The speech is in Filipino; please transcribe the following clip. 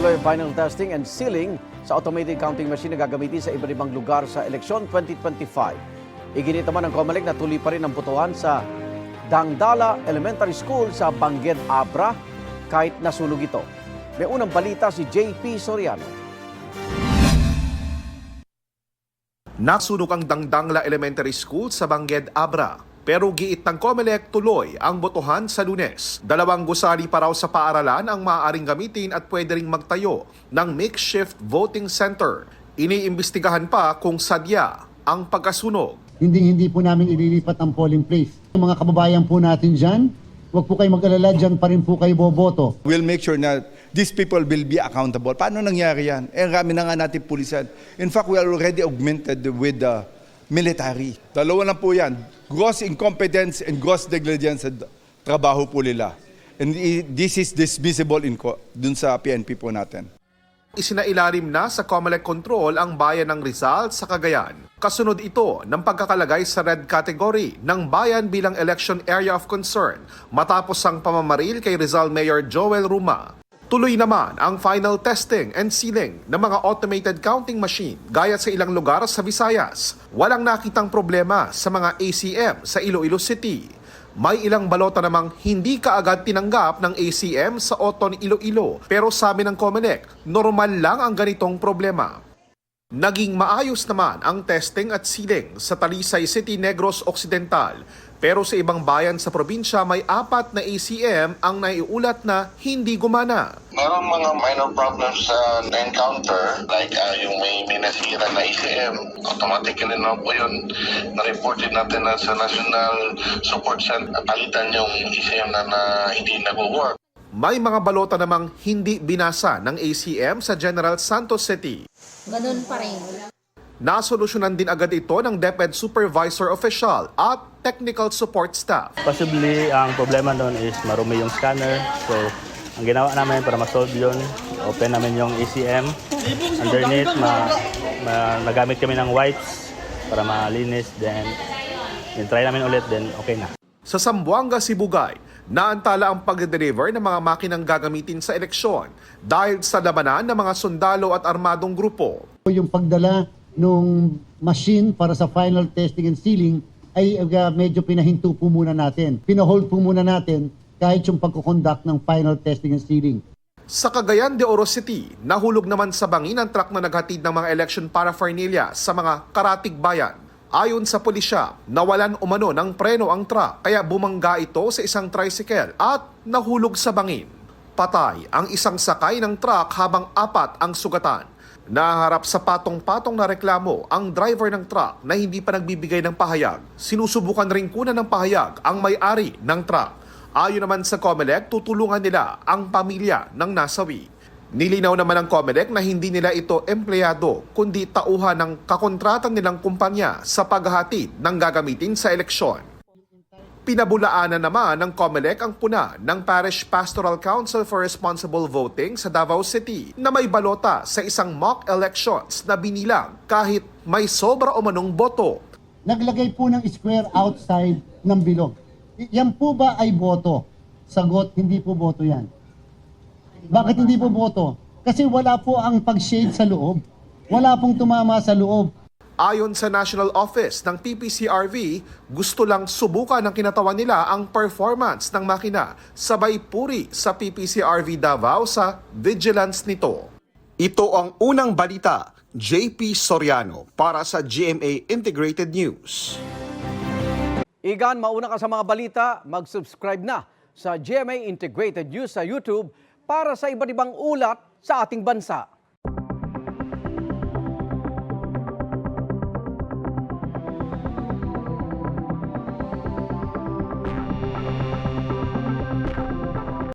Tuloy ang final testing and sealing sa automated counting machine na gagamitin sa iba't ibang lugar sa eleksyon 2025. Iginit naman ng COMELEC na tuloy pa rin ang botohan sa Dangdala Elementary School sa Bangged Abra kahit nasunog ito. May unang balita si JP Soriano. Nasunog ang Dangdala Elementary School sa Bangged Abra. Pero giit ng COMELEC tuloy ang botohan sa Lunes. 2 gusali pa raw sa paaralan ang maaaring gamitin at pwede ring magtayo ng makeshift voting center. Iniimbestigahan pa kung sadya ang pagkasunog. Hindi po namin ililipat ang polling place. Yung mga kababayan po natin dyan, huwag po kayo mag-alala, dyan pa rin po kayo boboto. We'll make sure na these people will be accountable. Paano nangyari yan? Rami na nga natin pulisan. In fact, we are already augmented with the military. 2 na po yan. Gross incompetence and gross negligence sa trabaho po nila. And this is dismissible dun sa PNP po natin. Isinailalim na sa COMELEC control ang bayan ng Rizal sa Cagayan. Kasunod ito ng pagkakalagay sa red category ng bayan bilang election area of concern matapos ang pamamaril kay Rizal Mayor Joel Ruma. Tuloy naman ang final testing and sealing ng mga automated counting machine gaya sa ilang lugar sa Visayas. Walang nakitang problema sa mga ACM sa Iloilo City. May ilang balota namang hindi kaagad tinanggap ng ACM sa Oton, Iloilo. Pero sabi ng COMELEC, normal lang ang ganitong problema. Naging maayos naman ang testing at sealing sa Talisay City, Negros Occidental. Pero sa ibang bayan sa probinsya, may 4 na ACM ang naiulat na hindi gumana. Meron mga minor problems sa na-encounter, like yung may nasira na ACM. Automatically na po yun. Na-reported natin na sa National Support Center. Palitan yung ACM na hindi nag-work. May mga balota namang hindi binasa ng ACM sa General Santos City. Ganun pa rin. Nasolusyonan din agad ito ng DepEd Supervisor Official at Technical Support Staff. Possibly, ang problema doon is marumi yung scanner. So, ang ginawa namin para ma-solve yun, open namin yung ACM. Underneath, nagamit kami ng wipes para malinis. Then try namin ulit, then okay na. Sa Zamboanga, Sibugay, naantala ang pag-deliver ng mga makinang gagamitin sa eleksyon dahil sa labanan ng mga sundalo at armadong grupo. Yung pagdala ng machine para sa final testing and sealing ay medyo pinahinto po muna natin. Pinahold po muna natin kahit yung pagkukonduct ng final testing and sealing. Sa Cagayan de Oro City, nahulog naman sa bangin ang truck na naghatid ng mga election paraphernalia sa mga karatig bayan. Ayon sa pulisya, nawalan umano ng preno ang truck kaya bumangga ito sa isang tricycle at nahulog sa bangin. Patay ang isang sakay ng truck habang 4 ang sugatan. Naharap sa patong-patong na reklamo ang driver ng truck na hindi pa nagbibigay ng pahayag. Sinusubukan rin kunan ng pahayag ang may-ari ng truck. Ayon naman sa COMELEC, tutulungan nila ang pamilya ng nasawi. Nilinaw naman ng COMELEC na hindi nila ito empleyado kundi tauhan ng kakontrata nilang kumpanya sa paghahatid ng gagamitin sa eleksyon. Pinabulaanan naman ng COMELEC ang puna ng Parish Pastoral Council for Responsible Voting sa Davao City na may balota sa isang mock elections na binilang kahit may sobra o manong boto. Naglagay po ng square outside ng bilog. Yan po ba ay boto? Sagot, hindi po boto yan. Bakit hindi po boto? Kasi wala po ang pag-shade sa loob. Wala pong tumama sa loob. Ayon sa National Office ng PPCRV, gusto lang subukan ng kinatawan nila ang performance ng makina. Sabay puri sa PPCRV Davao sa vigilance nito. Ito ang unang balita, JP Soriano para sa GMA Integrated News. Igan, mauna ka sa mga balita, mag-subscribe na sa GMA Integrated News sa YouTube para sa iba't ibang ulat sa ating bansa.